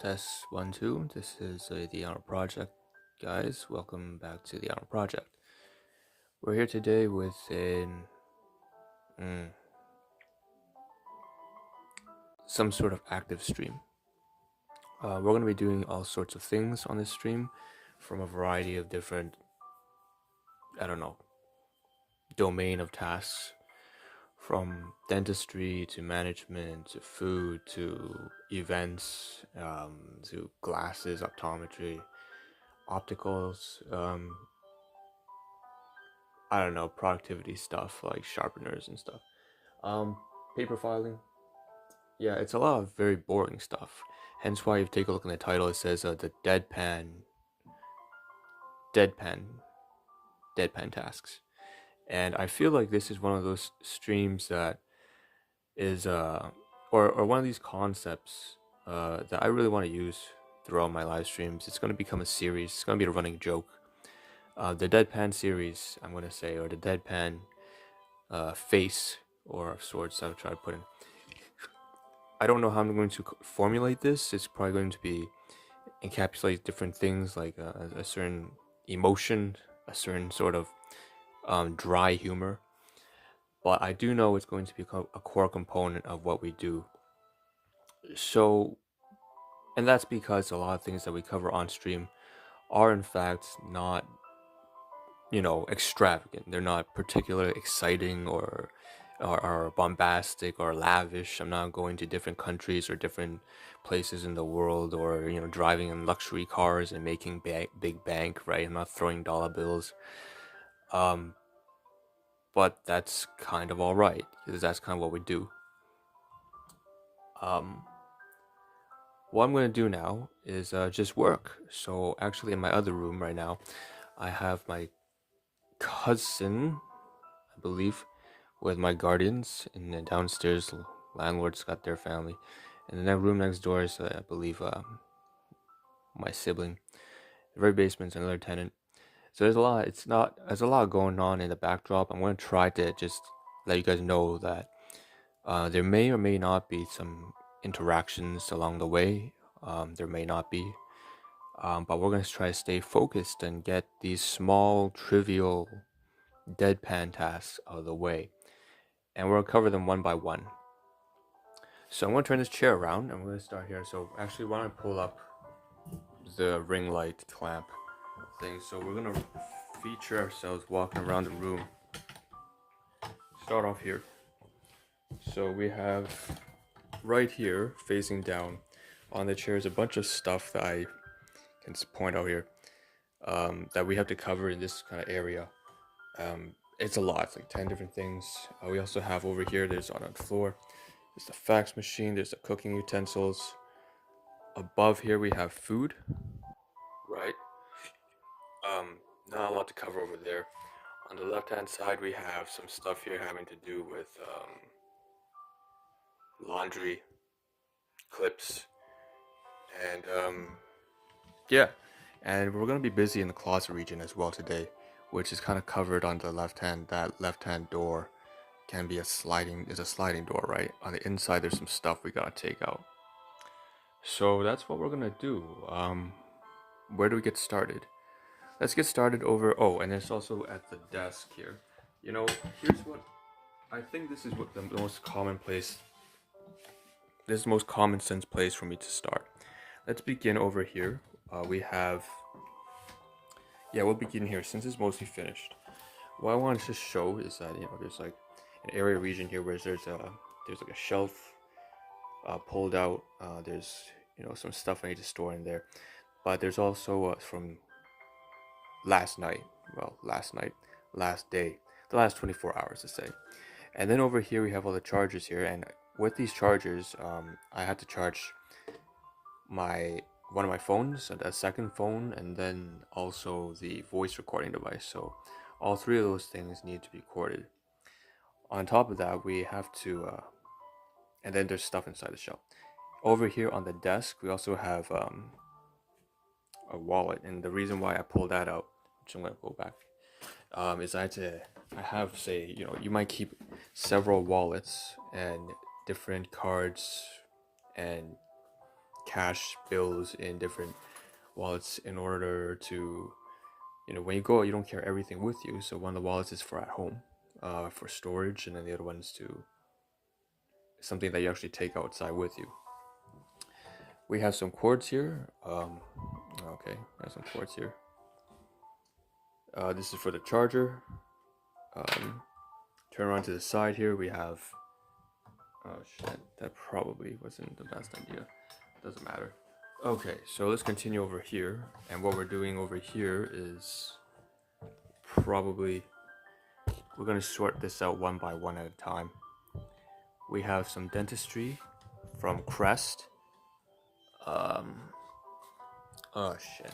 Test 1 2. This is the Ahn Rho Project, guys. Welcome back to the Ahn Rho Project. We're here today with some sort of active stream. We're going to be doing all sorts of things on this stream from a variety of different, domain of tasks, from dentistry to management to food to events to glasses, optometry, opticals, productivity stuff like sharpeners and stuff. Paper filing. Yeah, it's a lot of very boring stuff. Hence why if you take a look in the title, it says the Deadpan tasks. And I feel like this is one of those streams that is or one of these concepts that I really want to use throughout my live streams. It's going to become a series. It's going to be a running joke. The Deadpan series, I'm going to say, or the Deadpan face or sorts I'll try to put in. I don't know how I'm going to formulate this. It's probably going to be encapsulate different things like a certain emotion, a certain sort of dry humor. But I do know it's going to become a core component of what we do. So, and that's because a lot of things that we cover on stream are in fact not, extravagant. They're not particularly exciting or bombastic or lavish. I'm not going to different countries or different places in the world or driving in luxury cars and making big bank, right? I'm not throwing dollar bills. But that's kind of all right because that's kind of what we do. What I'm going to do now is just work. So actually in my other room right now, I have my cousin, I believe, with my guardians, and then downstairs landlord's got their family, and then that room next door is I believe my sibling. The very basement's another tenant. So there's a lot going on in the backdrop. I'm going to try to just let you guys know that there may or may not be some interactions along the way. There may not be, but we're going to try to stay focused and get these small trivial deadpan tasks out of the way, and we're going to cover them one by one. So I'm going to turn this chair around and we're going to start here. So actually why don't I pull up the ring light clamp thing. So we're going to feature ourselves walking around the room. Start off here. So we have right here facing down on the chair is a bunch of stuff that I can point out here that we have to cover in this kind of area. It's a lot. It's like 10 different things. We also have over here, there's on the floor, there's the fax machine, there's the cooking utensils. Above here we have food, right? Not a lot to cover over there. On the left hand side we have some stuff here having to do with laundry, clips, and yeah. And we're gonna be busy in the closet region as well today, which is kind of covered on the left hand. That left hand door can be a sliding door, right? On the inside there's some stuff we gotta take out. So that's what we're gonna do. Where do we get started? Let's get started over. Oh, and it's also at the desk here. Here's what I think. This is what the most commonplace. This is the most common sense place for me to start. Let's begin over here. We'll begin here since it's mostly finished. What I want to show is that there's like an area region here where there's like a shelf pulled out. There's some stuff I need to store in there, but there's also from last day, the last 24 hours to say. And then over here we have all the chargers here, and with these chargers, I had to charge one of my phones, a second phone, and then also the voice recording device. So all three of those things need to be recorded. On top of that, we have to, and then there's stuff inside the shell. Over here on the desk, we also have a wallet, and the reason why I pulled that out, which I'm gonna go back, is you might keep several wallets and different cards and cash bills in different wallets in order to, when you go, you don't carry everything with you. So one of the wallets is for at home, for storage, and then the other one is to something that you actually take outside with you. We have some cords here. Okay, I have some cords here. This is for the charger. Turn around to the side here. We have. Oh shit! That probably wasn't the best idea. Doesn't matter. Okay, so let's continue over here. And what we're doing over here is probably we're gonna sort this out one by one at a time. We have some dentistry from Crest. Oh shit.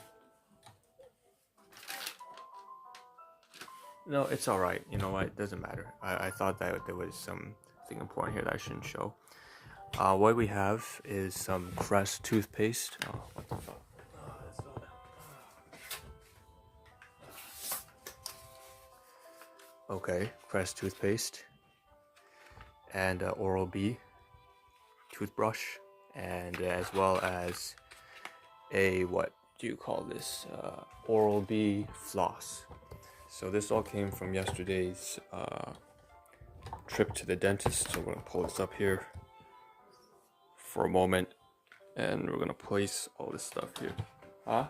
No, it's alright. You know what? It doesn't matter. I thought that there was something important here that I shouldn't show. What we have is some Crest toothpaste. Oh, what the fuck? Okay, Crest toothpaste. And Oral-B toothbrush. And as well as a, what do you call this? Oral-B floss. So this all came from yesterday's trip to the dentist. So we're gonna pull this up here for a moment, and we're gonna place all this stuff here. Huh?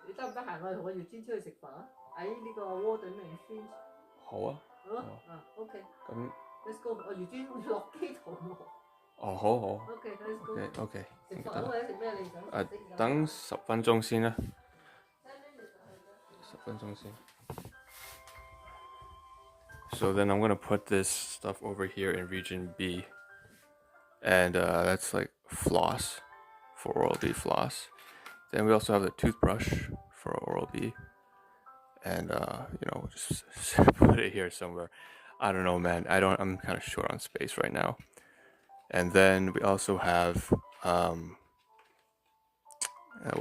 你得唔得閒？我哋同個月專出去食飯啊！喺呢個窩頓明軒。好啊。好啊。OK。咁 Let's go。我月專落機肚餓。哦，好好。OK，Let's go。OK。食飯或者食咩？你想？等10分鐘先啦。10分鐘先。So then I'm gonna put this stuff over here in region B, and that's like floss for Oral-B floss. Then we also have the toothbrush for Oral-B, and just put it here somewhere. I don't know, man. I'm kind of short on space right now. And then we also have what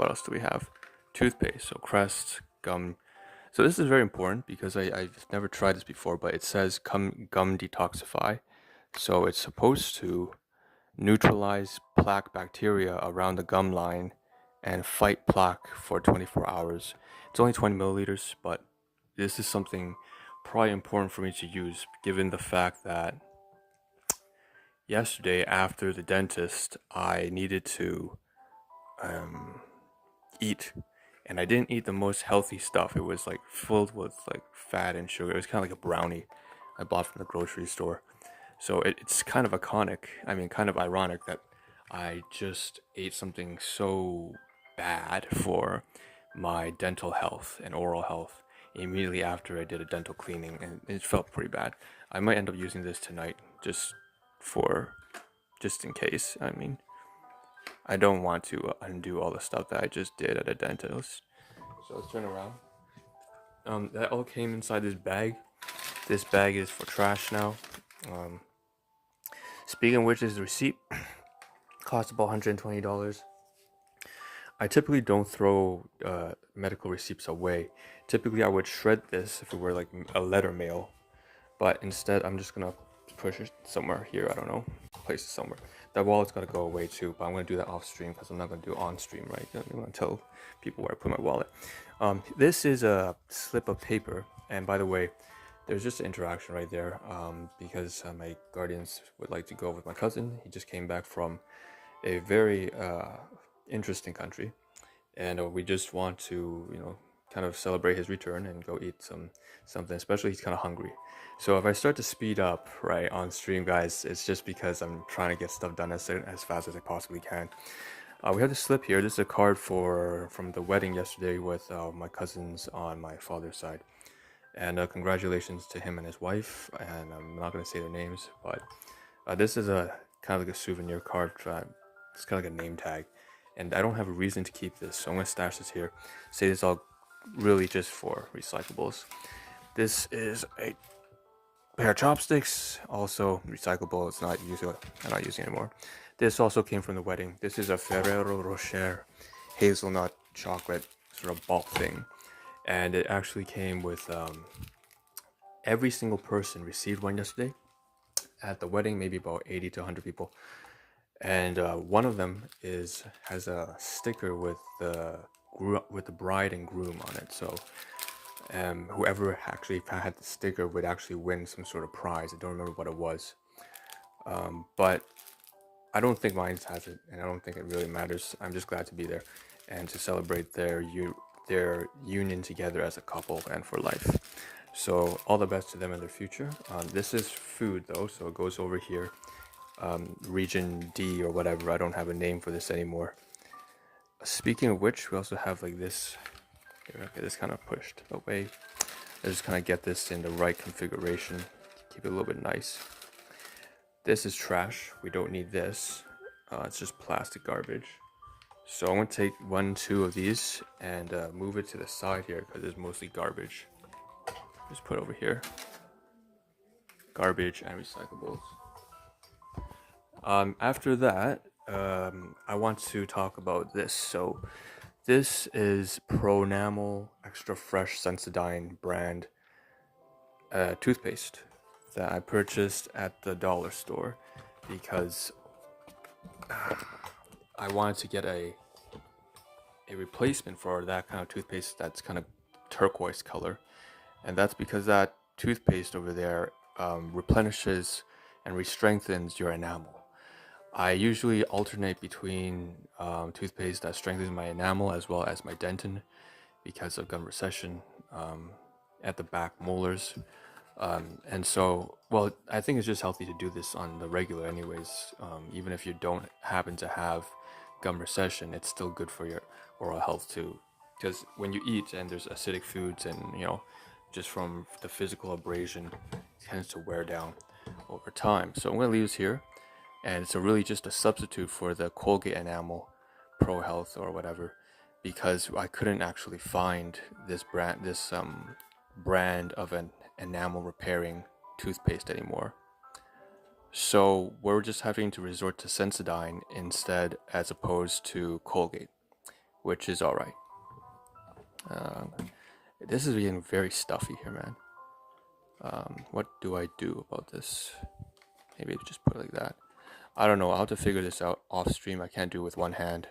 else do we have? Toothpaste, so Crest, gum. So this is very important because I've never tried this before, but it says gum detoxify. So it's supposed to neutralize plaque bacteria around the gum line and fight plaque for 24 hours. It's only 20 milliliters, but this is something probably important for me to use given the fact that yesterday after the dentist, I needed to eat. And I didn't eat the most healthy stuff. It was like filled with like fat and sugar. It was kind of like a brownie I bought from the grocery store. So it's kind of kind of ironic that I just ate something so bad for my dental health and oral health immediately after I did a dental cleaning, and it felt pretty bad. I might end up using this tonight just in case. I don't want to undo all the stuff that I just did at a dentist. So let's turn around. That all came inside this bag. This bag is for trash now. Speaking of which, is the receipt. Cost about $120. I typically don't throw medical receipts away. Typically, I would shred this if it were like a letter mail. But instead, I'm just gonna push it somewhere here. I don't know. Place it somewhere. That wallet's gotta go away too, but I'm gonna do that off stream because I'm not gonna do it on stream, right? I'm gonna tell people where I put my wallet. This is a slip of paper, and by the way, there's just an interaction right there because my guardians would like to go with my cousin. He just came back from a very interesting country, and we just want to kind of celebrate his return and go eat something. Especially he's kind of hungry. So if I start to speed up right on stream, guys, it's just because I'm trying to get stuff done as fast as I possibly can. We have this slip here. This is a card from the wedding yesterday with my cousins on my father's side, and congratulations to him and his wife. And I'm not gonna say their names, but this is a kind of like a souvenir card. It's kind of like a name tag, and I don't have a reason to keep this, so I'm gonna stash this here. Say this all really just for recyclables. This is a pair of chopsticks, also recyclable. I'm not using anymore. This also came from the wedding. This is a Ferrero Rocher hazelnut chocolate sort of bulk thing, and it actually came with every single person received one yesterday at the wedding, maybe about 80 to 100 people. and one of them has a sticker with the bride and groom on it. So whoever actually had the sticker would actually win some sort of prize. I don't remember what it was, but I don't think mine has it, and I don't think it really matters. I'm just glad to be there and to celebrate their union together as a couple and for life. So all the best to them in their future. This is food though, so it goes over here. Region D or whatever. I don't have a name for this anymore. Speaking of which, we also have like this. Here, okay, this kind of pushed away. I just kind of get this in the right configuration. Keep it a little bit nice. This is trash. We don't need this. It's just plastic garbage. So I'm going to take 1, 2 of these and move it to the side here because it's mostly garbage. Just put it over here. Garbage and recyclables. After that, I want to talk about this. So this is Pronamel Extra Fresh Sensodyne brand toothpaste that I purchased at the dollar store because I wanted to get a replacement for that kind of toothpaste that's kind of turquoise color, and that's because that toothpaste over there replenishes and re-strengthens your enamel. I usually alternate between toothpaste that strengthens my enamel as well as my dentin because of gum recession at the back molars. And so, well, I think it's just healthy to do this on the regular anyways. Even if you don't happen to have gum recession, it's still good for your oral health too. Because when you eat and there's acidic foods and, just from the physical abrasion, it tends to wear down over time. So I'm going to leave this here. And it's really just a substitute for the Colgate Enamel Pro Health or whatever, because I couldn't actually find this brand of an enamel repairing toothpaste anymore. So we're just having to resort to Sensodyne instead, as opposed to Colgate, which is all right. This is getting very stuffy here, man. What do I do about this? Maybe just put it like that. I don't know. I'll have to figure this out off stream. I can't do it with one hand.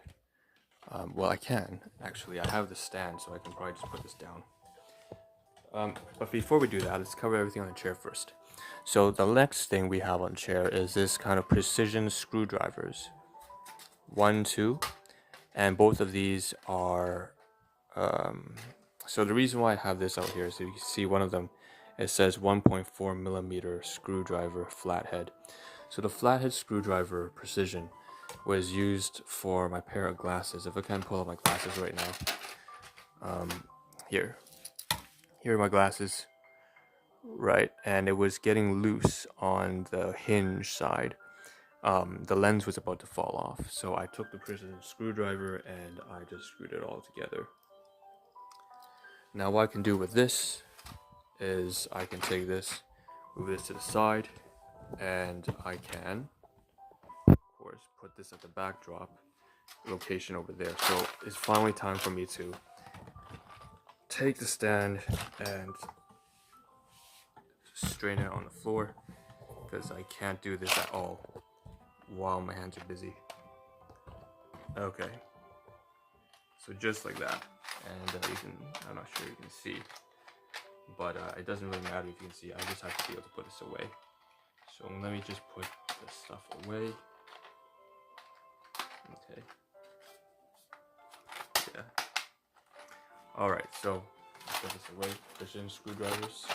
Well, I can actually. I have the stand, so I can probably just put this down. But before we do that, let's cover everything on the chair first. So the next thing we have on the chair is this kind of precision screwdrivers. 1, 2, and both of these are. So the reason why I have this out here is you can see one of them. It says 1.4 millimeter screwdriver flathead. So the flathead screwdriver precision was used for my pair of glasses. If I can pull up my glasses right now. Here are my glasses. Right, and it was getting loose on the hinge side. The lens was about to fall off. So I took the precision screwdriver and I just screwed it all together. Now what I can do with this is I can take this, move this to the side, and I can, of course, put this at the backdrop location over there. So it's finally time for me to take the stand and strain it on the floor because I can't do this at all while my hands are busy. Okay, so just like that, and I'm not sure you can see, but it doesn't really matter if you can see. I just have to be able to put this away. So let me just put this stuff away. Okay. Yeah. Alright, so put this away. Precision screwdrivers.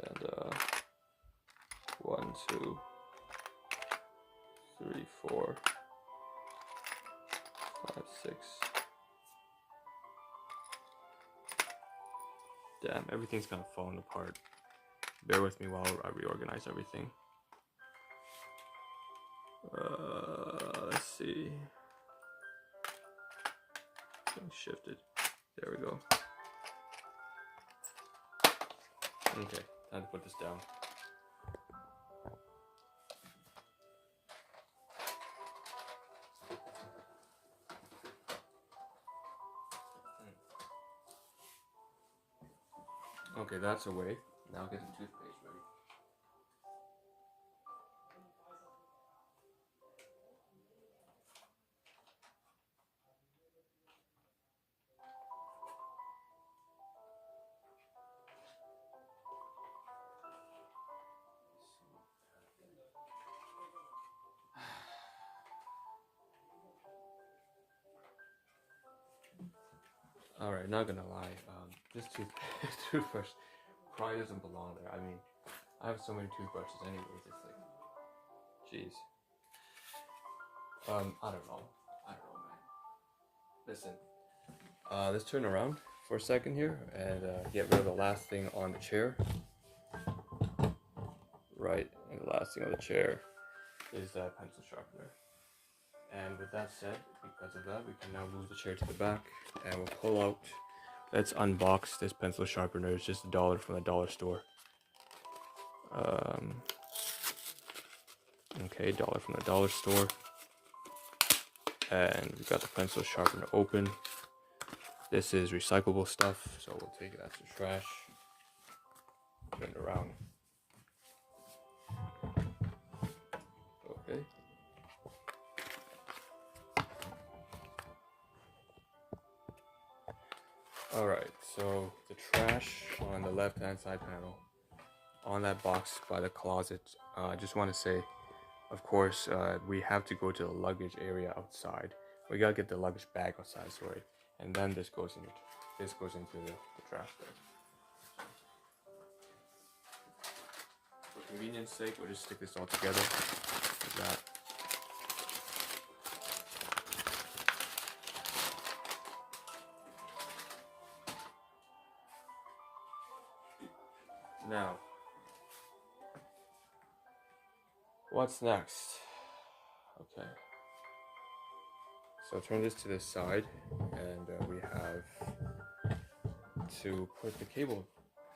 And 1, 2, 3, 4, 5, 6. Damn, everything's kind of falling apart. Bear with me while I reorganize everything. Let's see. Getting shifted. There we go. Okay, time to put this down. Okay, that's away. Now get the toothpaste ready. Alright, not gonna lie. This toothbrush probably doesn't belong there. I mean, I have so many toothbrushes anyways, it's like, jeez. I don't know. Man. Listen, let's turn around for a second here and get rid of the last thing on the chair. Right, and the last thing on the chair is that pencil sharpener. And with that said, because of that, we can now move the chair to the back and we'll pull out. Let's unbox this pencil sharpener. It's just $1 from the dollar store. Okay, $1 from the dollar store. And we got the pencil sharpener open. This is recyclable stuff, so we'll take it out to trash. Turn it around. Okay. Alright, so the trash on the left hand side panel, on that box by the closet, I just want to say, of course, we have to go to the luggage area outside. We gotta get the luggage bag outside, sorry, and then this goes into the trash there. For convenience sake, we'll just stick this all together like that. Now, what's next? Okay. So turn this to this side, and we have to put the cable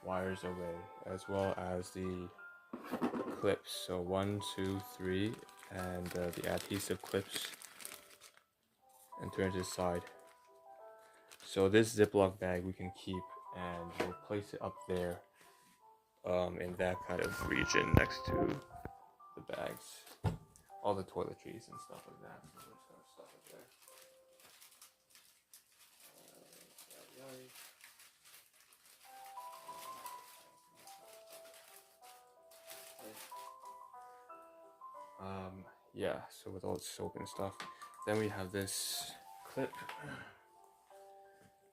wires away, as well as the clips. So 1, 2, 3, and the adhesive clips, and turn to this side. So this Ziploc bag we can keep, and we'll place it up there, in that kind of region next to the bags, all the toiletries and stuff like that. So we're just gonna stuff it there. Yeah, so with all the soap and stuff. Then we have this clip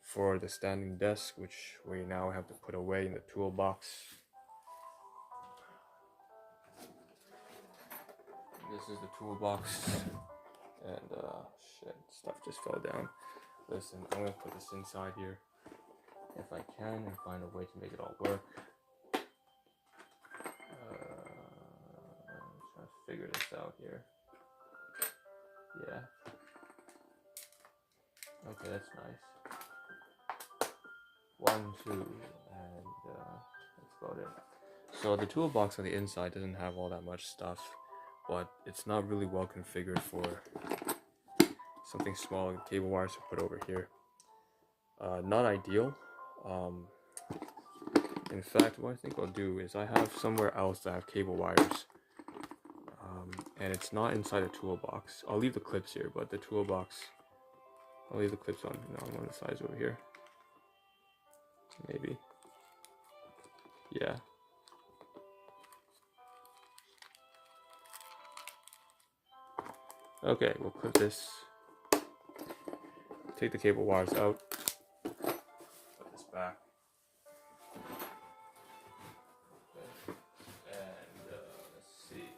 for the standing desk, which we now have to put away in the toolbox. This is the toolbox, and shit, stuff just fell down. Listen, I'm gonna put this inside here if I can and find a way to make it all work. I'm trying to figure this out here. Yeah. Okay, that's nice. 1, 2, and that's about it. So the toolbox on the inside doesn't have all that much stuff, but it's not really well configured for something small like cable wires to put over here. Not ideal. In fact, what I think I'll do is I have somewhere else that I have cable wires, and it's not inside the toolbox. I'll leave the clips here, but the toolbox, I'll leave the clips on one of the sides over here. Maybe. Yeah. Okay, we'll put this, take the cable wires out, put this back. Okay. And let's see.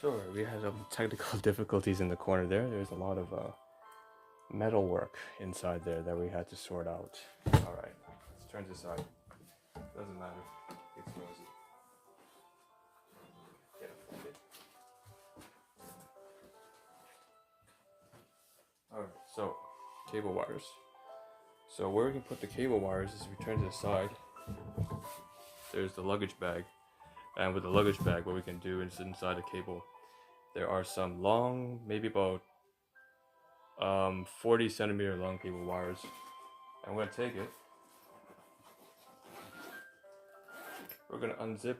Sorry, we had some technical difficulties in the corner there. There's a lot of metal work inside there that we had to sort out. Alright, let's turn this side. Doesn't matter. It's noisy. Get offended. Alright, so cable wires. So where we can put the cable wires is we turn to the side. There's the luggage bag. And with the luggage bag, what we can do is inside the cable, there are some long, maybe about 40 centimeter long cable wires. I'm going to take it. We're going to unzip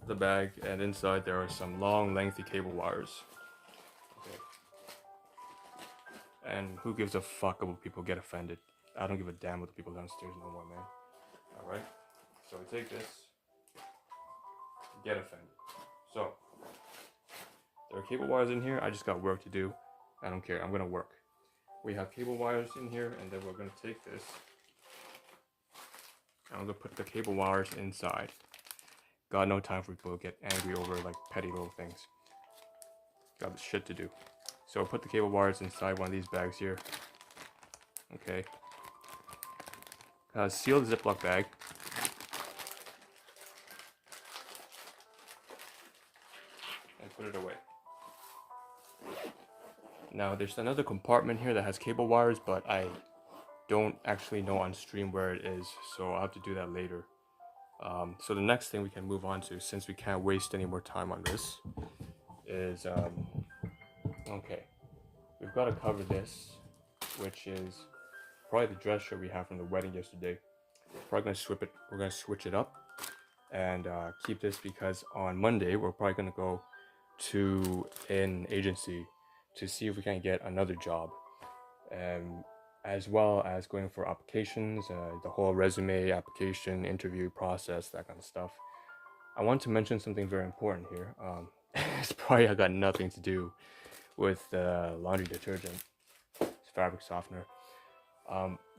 the bag, and inside there are some long, lengthy cable wires. Okay. And who gives a fuck about people get offended? I don't give a damn what the people downstairs no more, man. Alright? So we take this. Get offended. So, there are cable wires in here. I just got work to do. I don't care. I'm going to work. We have cable wires in here, and then we're going to take this. And I'm going to put the cable wires inside. Got no time for people to get angry over like petty little things. Got the shit to do. So put the cable wires inside one of these bags here. Okay. Seal the Ziploc bag. And put it away. Now there's another compartment here that has cable wires, but I don't actually know on stream where it is, so I'll have to do that later. So the next thing we can move on to, since we can't waste any more time on this, is okay, we've got to cover this, which is probably the dress shirt we have from the wedding yesterday. We're gonna switch it up and keep this, because on Monday we're probably gonna go to an agency to see if we can get another job, as well as going for applications, the whole resume application interview process, that kind of stuff. I want to mention something very important here. It's probably got nothing to do with laundry detergent, it's fabric softener.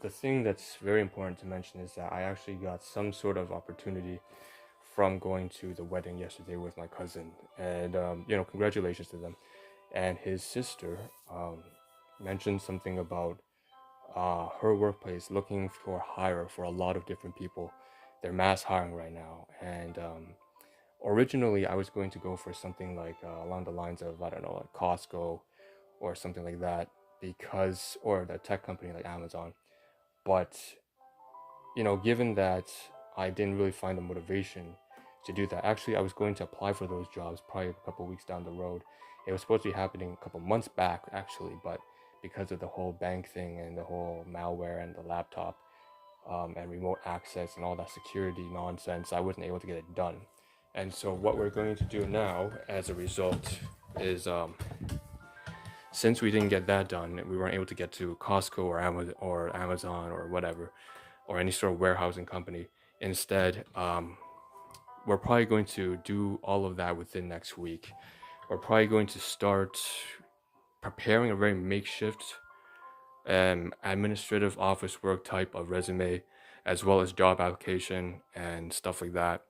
The thing that's very important to mention is that I actually got some sort of opportunity from going to the wedding yesterday with my cousin, and congratulations to them. And his sister mentioned something about her workplace looking for hire for a lot of different people. They're mass hiring right now, and originally I was going to go for something like along the lines of, I don't know, like Costco or something like that, or the tech company like Amazon. But given that I didn't really find the motivation to do that, actually I was going to apply for those jobs probably a couple weeks down the road. It was supposed to be happening a couple months back actually, but because of the whole bank thing and the whole malware and the laptop and remote access and all that security nonsense, I wasn't able to get it done. And so what we're going to do now as a result is, since we didn't get that done, we weren't able to get to Costco or Amazon or whatever, or any sort of warehousing company. Instead, we're probably going to do all of that within next week. We're probably going to start preparing a very makeshift administrative office work type of resume, as well as job application and stuff like that.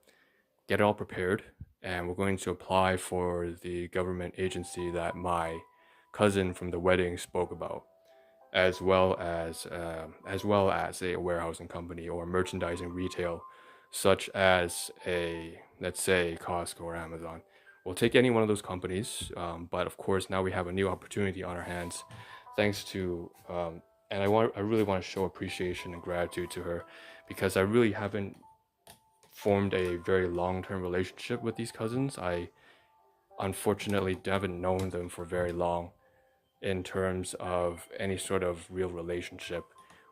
Get it all prepared, and we're going to apply for the government agency that my cousin from the wedding spoke about, as well as a warehousing company or merchandising retail, such as let's say Costco or Amazon. We'll take any one of those companies, but of course now we have a new opportunity on our hands, thanks to and I really want to show appreciation and gratitude to her, because I really haven't formed a very long-term relationship with these cousins. I unfortunately haven't known them for very long in terms of any sort of real relationship.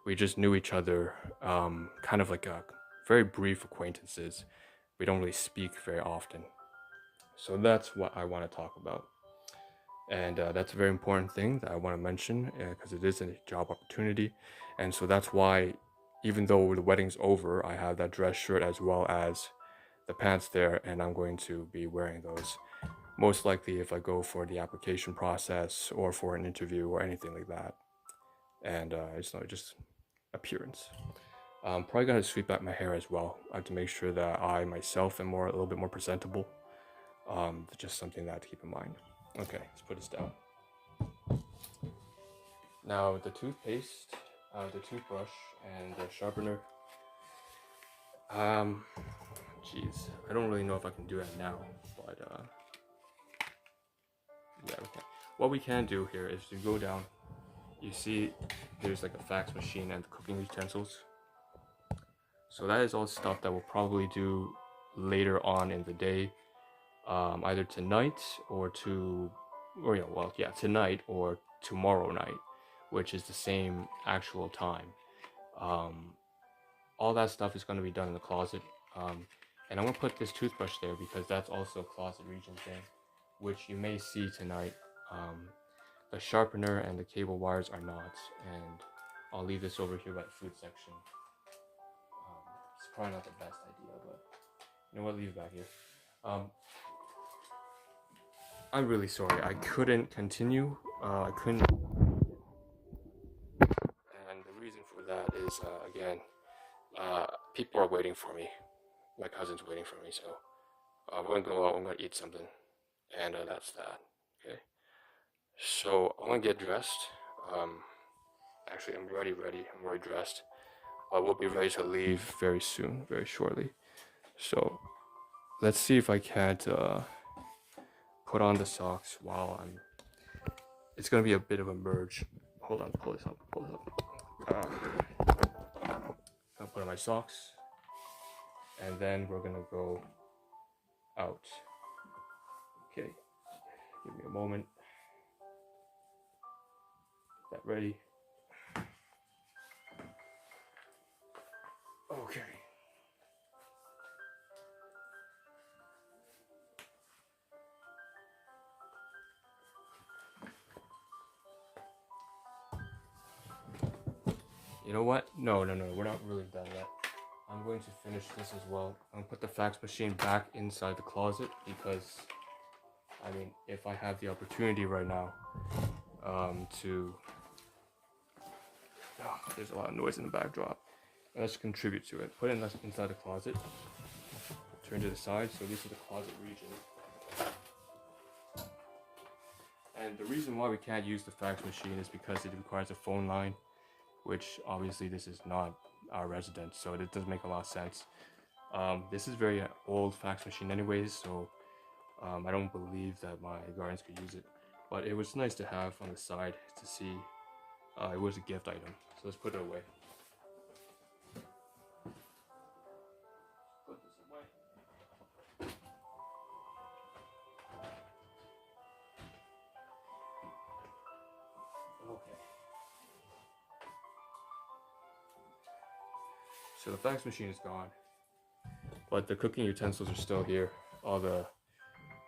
We just knew each other kind of like a very brief acquaintances. We don't really speak very often. So that's what I want to talk about. And that's a very important thing that I want to mention, because it is a job opportunity. And so that's why, even though the wedding's over, I have that dress shirt as well as the pants there, and I'm going to be wearing those most likely if I go for the application process or for an interview or anything like that. And just appearance. Probably gonna sweep back my hair as well. I have to make sure that I myself am a little bit more presentable. Just something that to keep in mind. Okay, let's put this down. Now the toothpaste, the toothbrush, and the sharpener. Jeez, I don't really know if I can do that now, but yeah, we can. What we can do here is you go down. You see, there's like a fax machine and cooking utensils. So that is all stuff that we'll probably do later on in the day, either tonight or tonight or tomorrow night, which is the same actual time. Um, all that stuff is going to be done in the closet. And I'm going to put this toothbrush there because that's also a closet region thing, which you may see tonight. The sharpener and the cable wires are not, and I'll leave this over here by the food section. It's probably not the best idea, but you know what, leave it back here. I'm really sorry, I couldn't continue. I couldn't. And the reason for that is, again, people are waiting for me. My cousin's waiting for me, so we're gonna go out, I'm gonna eat something, and that's that. Okay. So I'm gonna get dressed. Actually, I'm ready. I'm already dressed, but we'll be ready to leave very soon, very shortly. So let's see if I can't put on the socks while I'm. It's gonna be a bit of a merge. Hold on, pull this up. I'll put on my socks, and then we're gonna go out. Okay, give me a moment. Get that ready. Okay. You know what? No, we're not really done yet. I'm going to finish this as well. I'm gonna put the fax machine back inside the closet because, I mean, if I have the opportunity right now, there's a lot of noise in the backdrop. Let's contribute to it. Put it inside the closet. Turn to the side, so this is the closet region. And the reason why we can't use the fax machine is because it requires a phone line, which obviously this is not our residence, so it doesn't make a lot of sense. This is very old fax machine anyways, so I don't believe that my guardians could use it. But it was nice to have on the side to see. It was a gift item, so let's put it away. Put this away. Okay. So the fax machine is gone, but the cooking utensils are still here. All the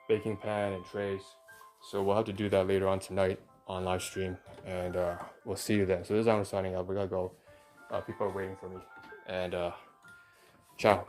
baking pan and trays. So we'll have to do that later on tonight on live stream, and we'll see you then. So this is Ahn Rho signing out. We gotta go. People are waiting for me, and ciao.